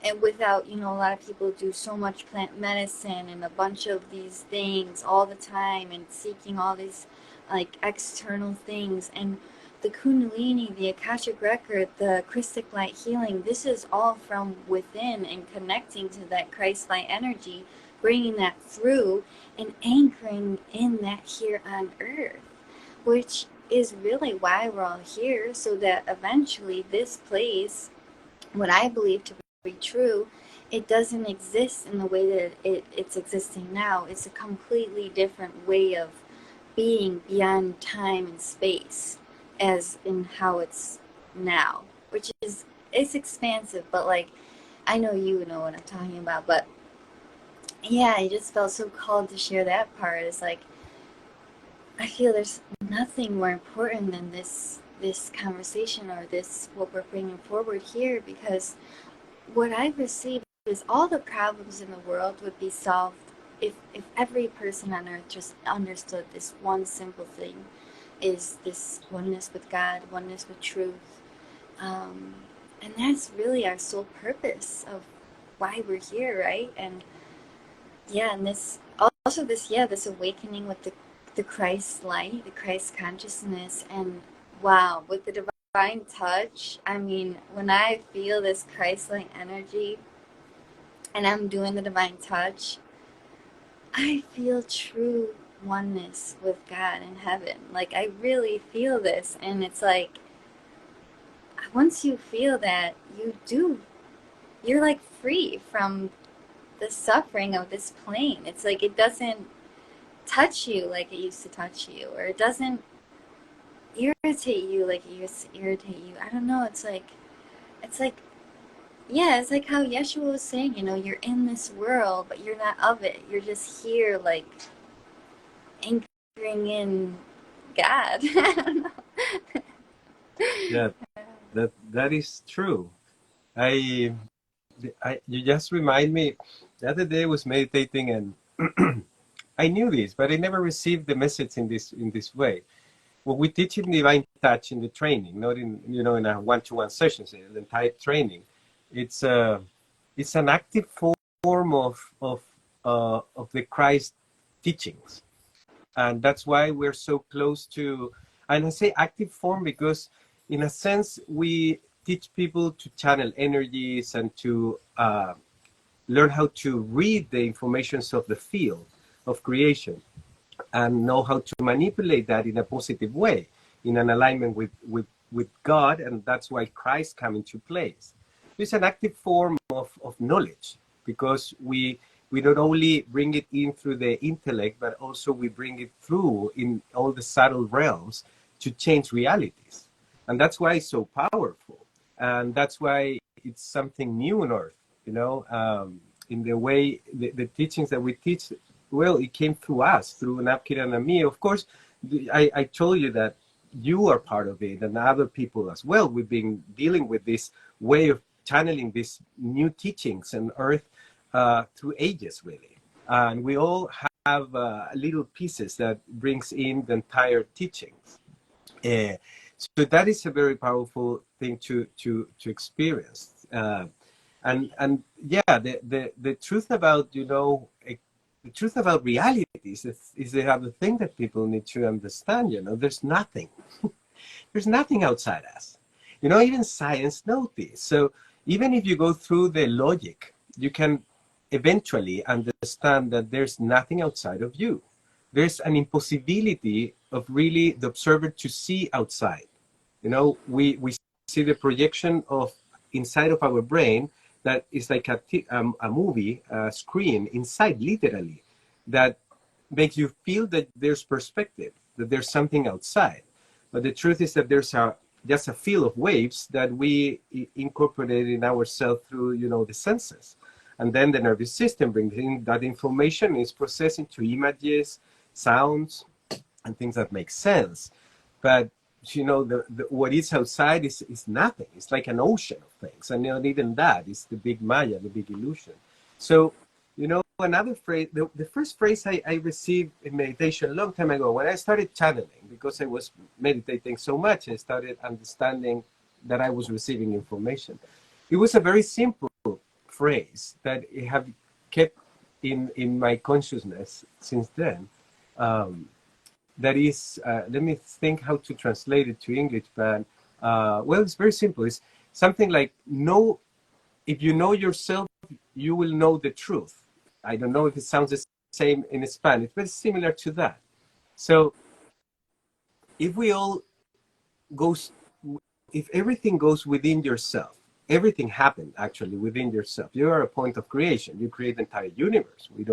And without, you know, a lot of people do so much plant medicine and a bunch of these things all the time and seeking all these like external things. And the Kundalini, the Akashic record, the Christic light healing, this is all from within and connecting to that Christ light energy, bringing that through and anchoring in that here on earth, which is really why we're all here, so that eventually this place, what I believe to be true, it doesn't exist in the way that it's existing now. It's a completely different way of being beyond time and space, as in how it's now, which is, it's expansive, but like, I know you know what I'm talking about. But yeah, I just felt so called to share that part. It's like, I feel there's nothing more important than this this conversation or this what we're bringing forward here, because what I've received is all the problems in the world would be solved if every person on earth just understood this one simple thing, is this oneness with God, oneness with truth. And that's really our sole purpose of why we're here, right? And yeah, and this also this awakening with the Christ light, the Christ consciousness, and wow, with the divine touch. I mean, when I feel this Christ light energy and I'm doing the divine touch, I feel true oneness with God in heaven. Like, I really feel this, and it's like, once you feel that, you're like free from the suffering of this plane. It's like it doesn't touch you like it used to touch you, or it doesn't irritate you like it used to irritate you. I don't know, it's like, yeah, it's like how Yeshua was saying, you're in this world, but you're not of it. You're just here, like, anchoring in God. I don't know. Yeah, that is true. You just remind me, the other day I was meditating and I knew this, but I never received the message in this way. What we teach in Divine Touch in the training, not in in a one-to-one sessions, the entire training, it's an active form of the Christ teachings, and that's why we're so close to. And I say active form because, in a sense, we teach people to channel energies and to learn how to read the informations of the field of creation and know how to manipulate that in a positive way, in an alignment with God, and that's why Christ come into place. It's an active form of knowledge, because we not only bring it in through the intellect, but also we bring it through in all the subtle realms to change realities. And that's why it's so powerful. And that's why it's something new on earth, in the way the teachings that we teach. Well, it came through us, through Napkiran and me. Of course, I told you that you are part of it, and other people as well. We've been dealing with this way of channeling these new teachings on earth through ages, really. And we all have little pieces that brings in the entire teachings. So that is a very powerful thing to experience. And yeah, the truth about the truth about realities is the other thing that people need to understand. There's nothing outside us. Even science knows this. So even if you go through the logic, you can eventually understand that there's nothing outside of you. There's an impossibility of really the observer to see outside. We see the projection of inside of our brain that is like a movie screen inside, literally, that makes you feel that there's perspective, that there's something outside. But the truth is that there's just a field of waves that we incorporate in ourselves through, the senses. And then the nervous system brings in that information, is processed into images, sounds, and things that make sense. But what is outside is nothing. It's like an ocean of things, and not even that is the big Maya, the big illusion. So another phrase, the first phrase I received in meditation a long time ago, when I started channeling, because I was meditating so much, I started understanding that I was receiving information. It was a very simple phrase that I have kept in my consciousness since then. That is, let me think how to translate it to English, but well, it's very simple. It's something like, if you know yourself, you will know the truth. I don't know if it sounds the same in Spanish, but it's similar to that. So if everything goes within yourself, everything happened actually within yourself. You are a point of creation. You create the entire universe. We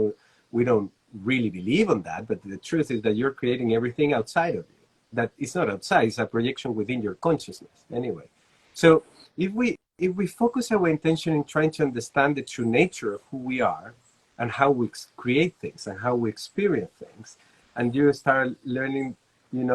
don't really believe on that, but the truth is that you're creating everything outside of you. That it's not outside, it's a projection within your consciousness anyway. So if we focus our intention in trying to understand the true nature of who we are and how we create things and how we experience things, and you start learning, the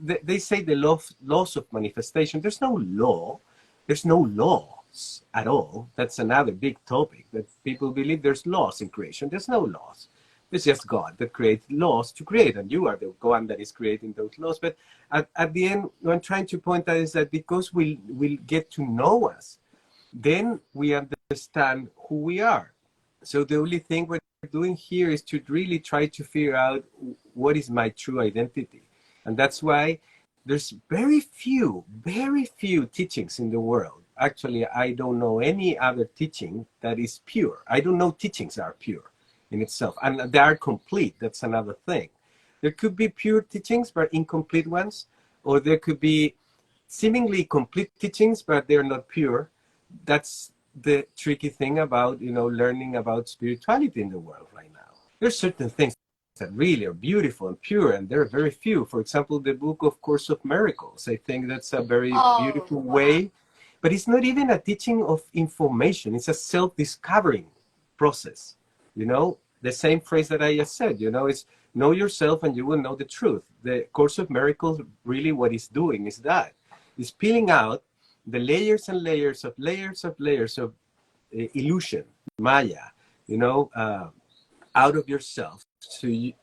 they say the laws of manifestation. There's no law. There's no laws at all. That's another big topic, that people believe there's laws in creation. There's no laws. It's just God that creates laws to create, and you are the one that is creating those laws. But at the end, what I'm trying to point out is that because we'll get to know us, then we understand who we are. So the only thing we're doing here is to really try to figure out what is my true identity. And that's why there's very few teachings in the world. Actually, I don't know any other teaching that is pure. I don't know teachings are pure in itself. And they are complete. That's another thing. There could be pure teachings, but incomplete ones. Or there could be seemingly complete teachings, but they're not pure. That's the tricky thing about, learning about spirituality in the world right now. There's certain things that really are beautiful and pure, and there are very few. For example, the book of Course of Miracles. I think that's a very beautiful way, but it's not even a teaching of information. It's a self-discovering process. The same phrase that I just said, it's know yourself and you will know the truth. The Course of Miracles, really what it's doing is that it's peeling out the layers and layers of illusion, Maya, out of yourself,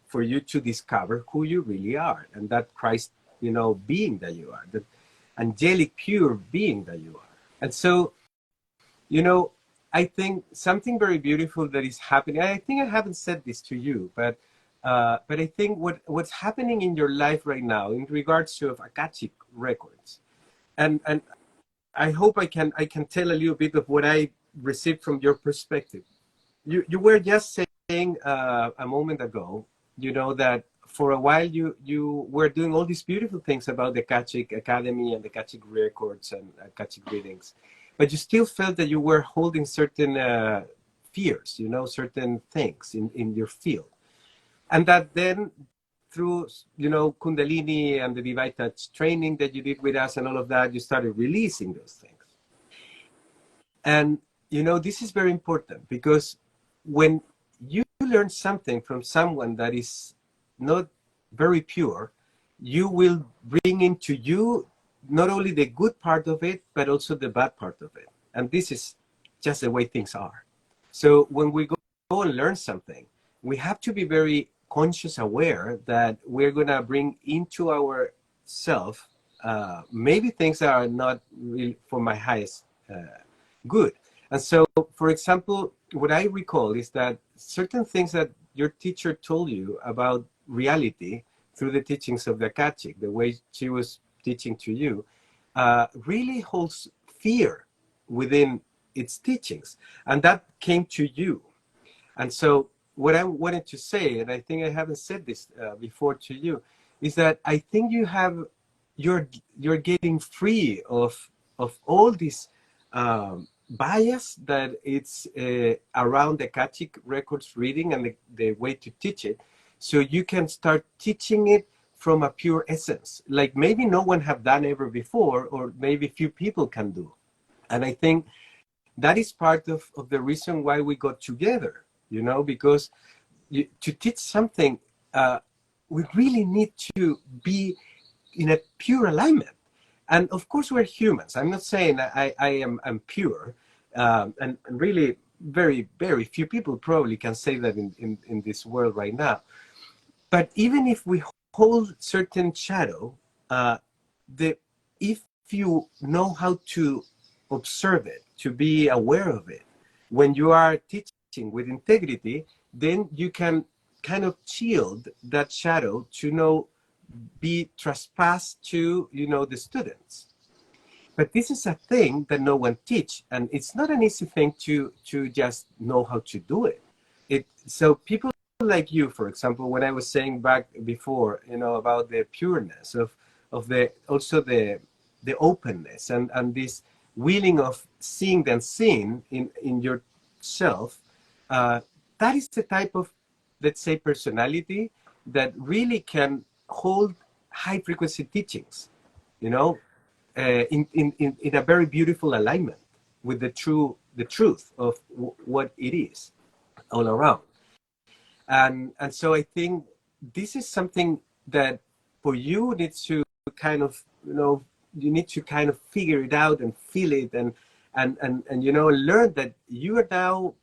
for you to discover who you really are, and that Christ, being that you are, that angelic, pure being that you are. And so, I think something very beautiful that is happening. I think I haven't said this to you, but I think what's happening in your life right now in regards to Akashic records, and I hope I can tell a little bit of what I received from your perspective. You were just saying a moment ago, that for a while you were doing all these beautiful things about the Akashic Academy and the Akashic records and Akashic readings, but you still felt that you were holding certain fears, certain things in your field, and that then through Kundalini and the Divine Touch training that you did with us and all of that, you started releasing those things. And this is very important, because when you learn something from someone that is not very pure, you will bring into you not only the good part of it, but also the bad part of it. And this is just the way things are. So when we go and learn something, we have to be very conscious, aware that we're going to bring into our self maybe things that are not really for my highest good. And so, for example, what I recall is that certain things that your teacher told you about reality through the teachings of the Akashic, the way she was teaching to you, really holds fear within its teachings. And that came to you. And so what I wanted to say, and I think I haven't said this before to you, is that I think you're getting free of all this bias that it's around the Akashic records reading and the way to teach it, so you can start teaching it from a pure essence, like maybe no one have done ever before, or maybe few people can do. And I think that is part of the reason why we got together, because to teach something, we really need to be in a pure alignment. And of course, we're humans. I'm not saying I'm pure. And really, very, very few people probably can say that in this world right now. But even if we hold certain shadow, if you know how to observe it, to be aware of it, when you are teaching with integrity, then you can kind of shield that shadow to be trespassed to the students. But this is a thing that no one teach, and it's not an easy thing to just know how to do it. So people like you, for example, when I was saying back before, about the pureness of also the openness and this willing of seeing the unseen in yourself, that is the type of, let's say, personality that really can hold high frequency teachings, in a very beautiful alignment with the truth of what it is all around. And so I think this is something that for you needs to kind of, you need to kind of figure it out and feel it and learn that you are now,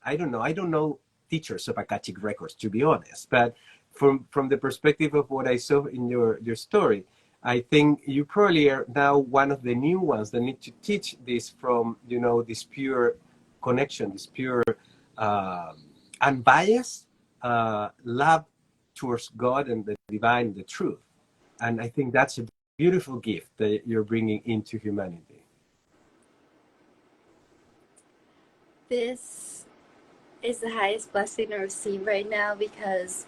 I don't know teachers of Akashic records, to be honest, but from the perspective of what I saw in your story, I think you probably are now one of the new ones that need to teach this from, this pure connection, this pure unbiased love towards God and the divine, the truth. And I think that's a beautiful gift that you're bringing into humanity. This is the highest blessing to receive right now, because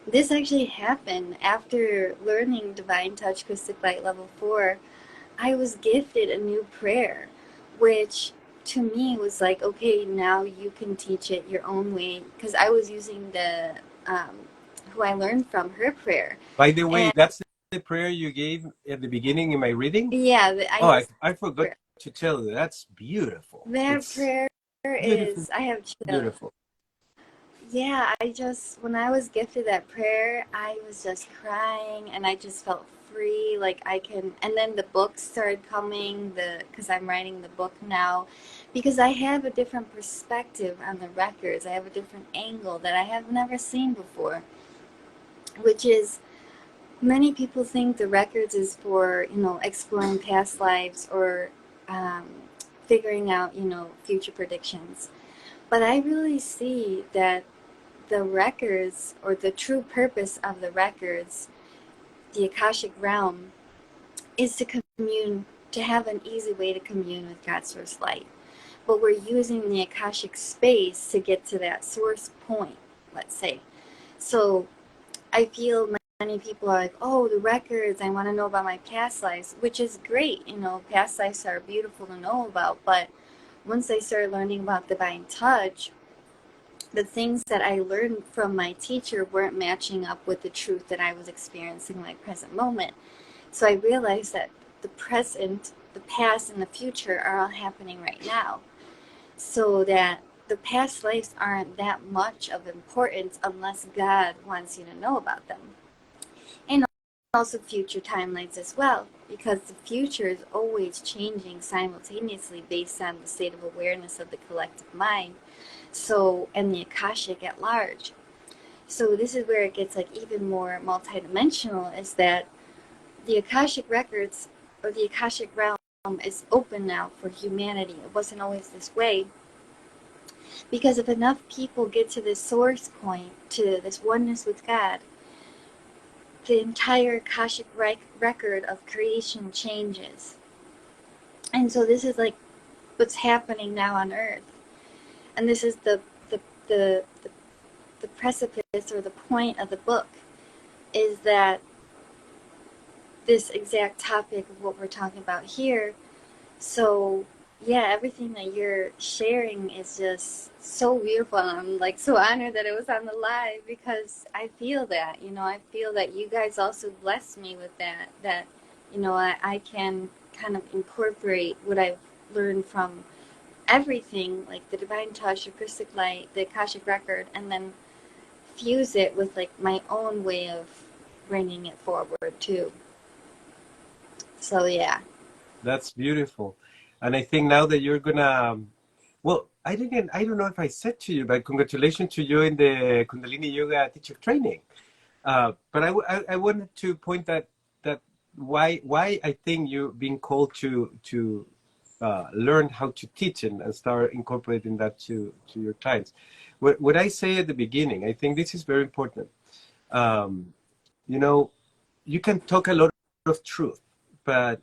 this actually happened after learning Divine Touch Crystal Light Level 4. I was gifted a new prayer, which to me was like, okay, now you can teach it your own way, because I was using the who I learned from, her prayer. By the way, that's the prayer you gave at the beginning in my reading? Yeah. I forgot to tell you. That's beautiful. That prayer is, I have chills. Beautiful. Yeah, when I was gifted that prayer, I was just crying, and I just felt free, like and then the books started coming, because I'm writing the book now, because I have a different perspective on the records. I have a different angle that I have never seen before, which is, many people think the records is for, exploring past lives or figuring out, future predictions. But I really see that the records, or the true purpose of the records, the Akashic realm, is to commune, to have an easy way to commune with God's source light. But we're using the Akashic space to get to that source point, let's say. So I feel many people are like, oh, the records, I want to know about my past lives, which is great. Past lives are beautiful to know about. But once I started learning about Divine Touch, the things that I learned from my teacher weren't matching up with the truth that I was experiencing in my present moment. So I realized that the present, the past, and the future are all happening right now. So that the past lives aren't that much of importance unless God wants you to know about them. And also future timelines as well, because the future is always changing simultaneously based on the state of awareness of the collective mind. So, and the Akashic at large. So this is where it gets like even more multidimensional, is that the Akashic records, or the Akashic realm, is open now for humanity. It wasn't always this way. Because if enough people get to this source point, to this oneness with God, the entire Akashic record of creation changes. And so this is like what's happening now on Earth. And this is the precipice, or the point of the book, is that this exact topic of what we're talking about here. So yeah, everything that you're sharing is just so beautiful. And I'm like so honored that it was on the live, because I feel that, I feel that you guys also blessed me with that I can kind of incorporate what I've learned from everything, like the Divine Touch, the Crystal Light, the Akashic record, and then fuse it with like my own way of bringing it forward too. So yeah. That's beautiful. And I think now that you're gonna, well, I don't know if I said to you, but congratulations to you in the Kundalini Yoga teacher training. But I wanted to point that why I think you're being called to learn how to teach and start incorporating that to your clients. What I say at the beginning, I think this is very important. You can talk a lot of truth, but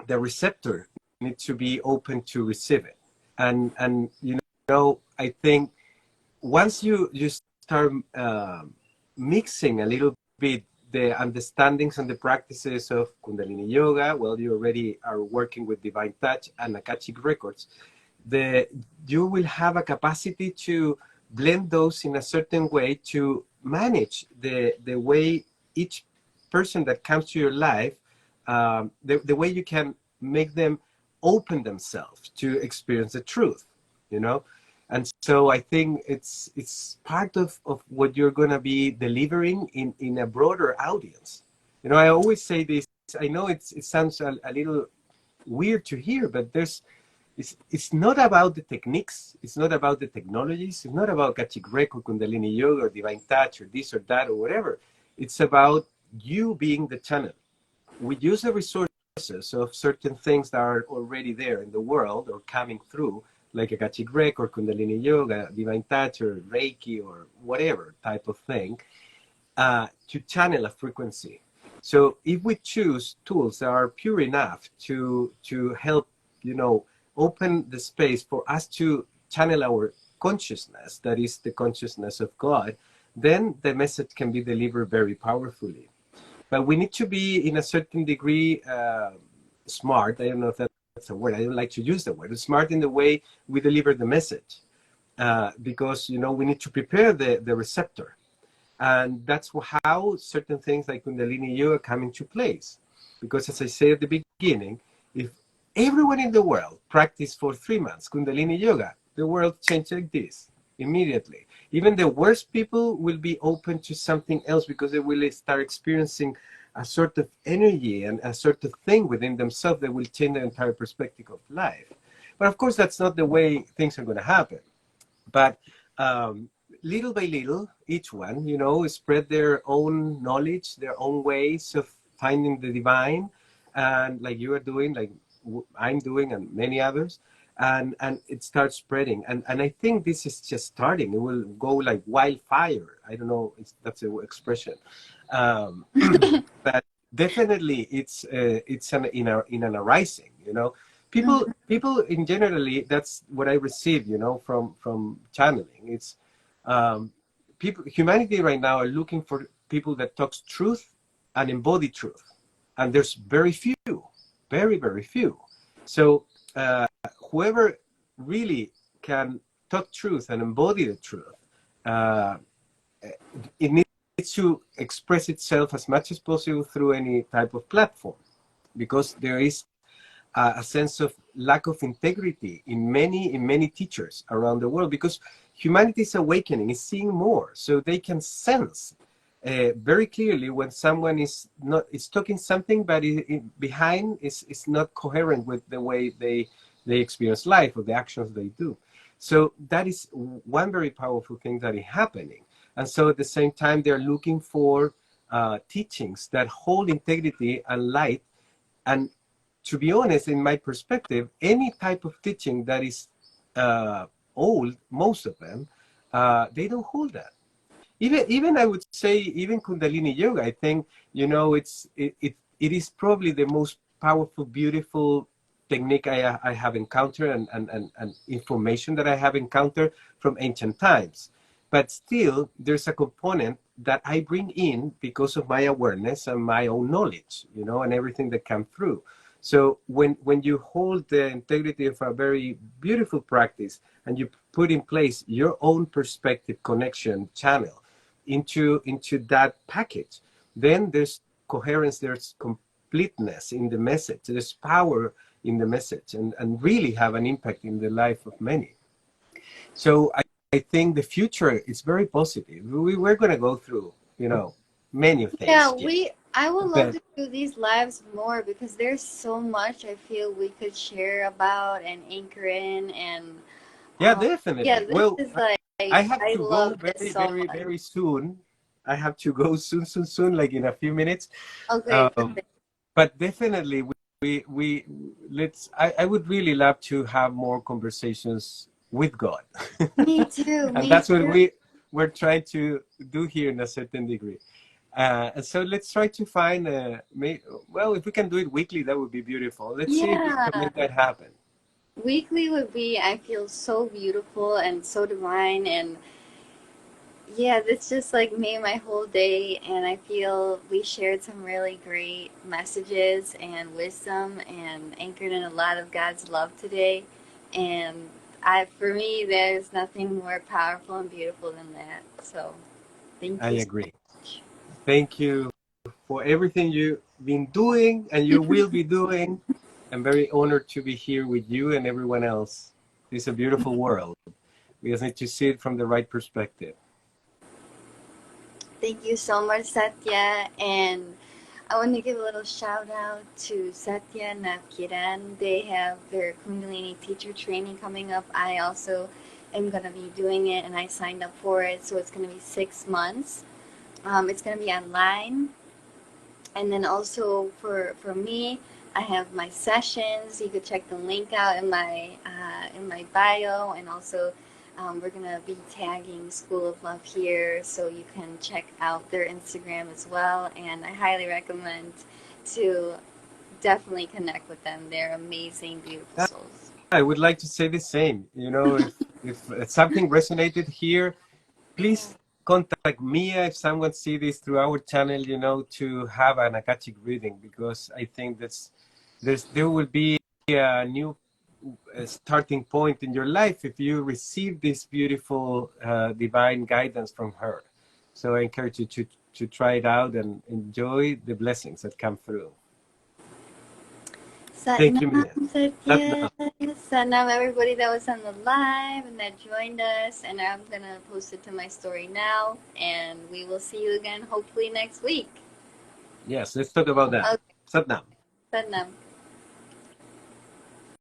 the receptor needs to be open to receive it. And I think once you start mixing a little bit the understandings and the practices of Kundalini Yoga, well, you already are working with Divine Touch and Akashic records, you will have a capacity to blend those in a certain way to manage the way each person that comes to your life, the way you can make them open themselves to experience the truth, And so I think it's part of what you're going to be delivering in a broader audience. You know, I always say this. I know it sounds a little weird to hear, but it's not about the techniques. It's not about the technologies. It's not about Akashic Record, Kundalini Yoga, or Divine Touch, or this or that, or whatever. It's about you being the channel. We use the resources of certain things that are already there in the world or coming through, like Akashic Record, Kundalini Yoga, Divine Touch, or Reiki, or whatever type of thing, to channel a frequency. So if we choose tools that are pure enough to help, you know, open the space for us to channel our consciousness, that is the consciousness of God, then the message can be delivered very powerfully. But we need to be, in a certain degree, smart. I don't know if that's a word. I don't like to use the word. Smart in the way we deliver the message, because, you know, we need to prepare the receptor. And that's how certain things like Kundalini Yoga come into place. Because as I said at the beginning, if everyone in the world practiced for 3 months Kundalini Yoga, the world changed like this immediately. Even the worst people will be open to something else, because they will start experiencing a sort of energy and a sort of thing within themselves that will change their entire perspective of life. But of course, that's not the way things are going to happen. But little by little, each one, you know, spread their own knowledge, their own ways of finding the divine, and like you are doing, like I'm doing, and many others, and it starts spreading. And I think this is just starting. It will go like wildfire. I don't know if that's an expression, but definitely it's in an arising, you know. People in generally, that's what I receive, you know, from channeling. It's humanity right now are looking for people that talks truth and embody truth, and there's very few, very few. So whoever really can talk truth and embody the truth, it needs to express itself as much as possible through any type of platform, because there is a sense of lack of integrity in many teachers around the world, because humanity is awakening, is seeing more, so they can sense very clearly when someone is talking something, but behind is not coherent with the way they experience life or the actions they do. So that is one very powerful thing that is happening. And so at the same time, they're looking for teachings that hold integrity and light. And to be honest, in my perspective, any type of teaching that is old, most of them, they don't hold that. Even I would say, even Kundalini Yoga, I think, you know, it is probably the most powerful, beautiful technique I have encountered, and information that I have encountered from ancient times. But still, there's a component that I bring in because of my awareness and my own knowledge, you know, and everything that comes through. So when you hold the integrity of a very beautiful practice, and you put in place your own perspective, connection, channel into that package, then there's coherence, there's completeness in the message, there's power in the message, and really have an impact in the life of many. So I think the future is very positive. We're going to go through, you know, many of things. Yeah, I would love to do these lives more, because there's so much I feel we could share about and anchor in, and yeah, definitely. yeah, this Well, is like, I have to go very soon. I have to go soon, like in a few minutes. Okay, but definitely I would really love to have more conversations with God. Me too. And that's what we're trying to do here in a certain degree. And so let's try to find well, if we can do it weekly, that would be beautiful. Let's see if we can make that happen. Weekly would be, I feel, so beautiful and so divine, and yeah, this just like made my whole day, and I feel we shared some really great messages and wisdom, and anchored in a lot of God's love today. And for me, there's nothing more powerful and beautiful than that. So thank you. I agree. Thank you for everything you've been doing and you will be doing. I'm very honored to be here with you and everyone else. It's a beautiful world. We just need to see it from the right perspective. Thank you so much, Satya. And I want to give a little shout out to Satya and Kiran. They have their Kundalini teacher training coming up. I also am going to be doing it, and I signed up for it, so it's going to be 6 months. It's going to be online. And then also for me, I have my sessions. You could check the link out in my bio, and also we're gonna be tagging School of Love here, so you can check out their Instagram as well. And I highly recommend to definitely connect with them. They're amazing, beautiful souls. I would like to say the same. You know, if something resonated here, please contact Mia if someone see this through our channel, you know, to have an Akashic reading, because I think there will be a new starting point in your life if you receive this beautiful divine guidance from her. So I encourage you to try it out and enjoy the blessings that come through. Thank you, Mia. Satya. Satnam, everybody that was on the live and that joined us. And I'm going to post it to my story now. And we will see you again hopefully next week. Yes, let's talk about that. Okay. Satnam. Satnam.